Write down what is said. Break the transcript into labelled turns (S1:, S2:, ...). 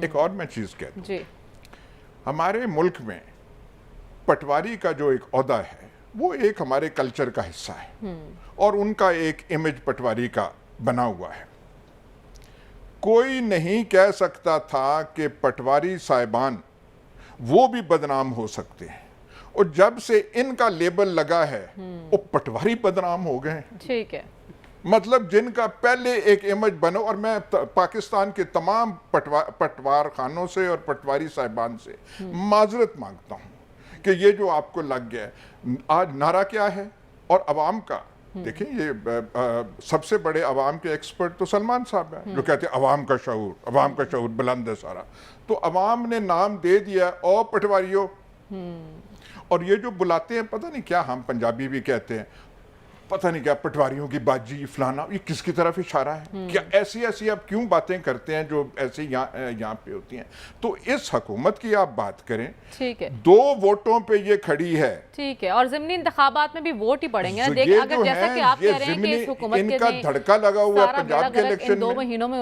S1: ایک اور میں چیز کہتا ہوں
S2: جی
S1: ہمارے ملک میں پٹواری کا جو ایک عہدہ ہے وہ ایک ہمارے کلچر کا حصہ ہے اور ان کا ایک امیج پٹواری کا بنا ہوا ہے. کوئی نہیں کہہ سکتا تھا کہ پٹواری صاحبان وہ بھی بدنام ہو سکتے ہیں، اور جب سے ان کا لیبل لگا ہے وہ پٹواری بدنام ہو گئے ہیں.
S2: ٹھیک ہے.
S1: مطلب جن کا پہلے ایک امیج بنو، اور میں پاکستان کے تمام پٹوار خانوں سے اور پٹواری صاحبان سے معذرت مانگتا ہوں کہ یہ جو آپ کو لگ گیا ہے. آج نعرہ کیا ہے اور عوام کا دیکھیں، یہ سب سے بڑے عوام کے ایکسپرٹ تو سلمان صاحب ہیں جو کہتے ہیں عوام کا شعور بلند ہے سارا. تو عوام نے نام دے دیا او پٹواریوں، اور یہ جو بلاتے ہیں پتہ نہیں کیا، ہم پنجابی بھی کہتے ہیں پتہ نہیں کیا پٹواریوں کی باجی فلانا، یہ کس کی طرف اشارہ ہے؟ کیا ایسی اب کیوں باتیں کرتے ہیں جو ایسے یہاں پہ ہوتی ہیں؟ تو اس حکومت کی آپ بات کریں،
S2: ٹھیک ہے،
S1: 2 ووٹوں پہ یہ کھڑی ہے.
S2: ٹھیک ہے، اور ضمنی انتخابات میں بھی ووٹ ہی پڑیں گے. اگر جیسا کہ آپ کہہ رہے ہیں کہ اس حکومت کے
S1: ان کا دھڑکا لگا ہوا ہے پنجاب کے الیکشن میں.
S2: 2 مہینوں میں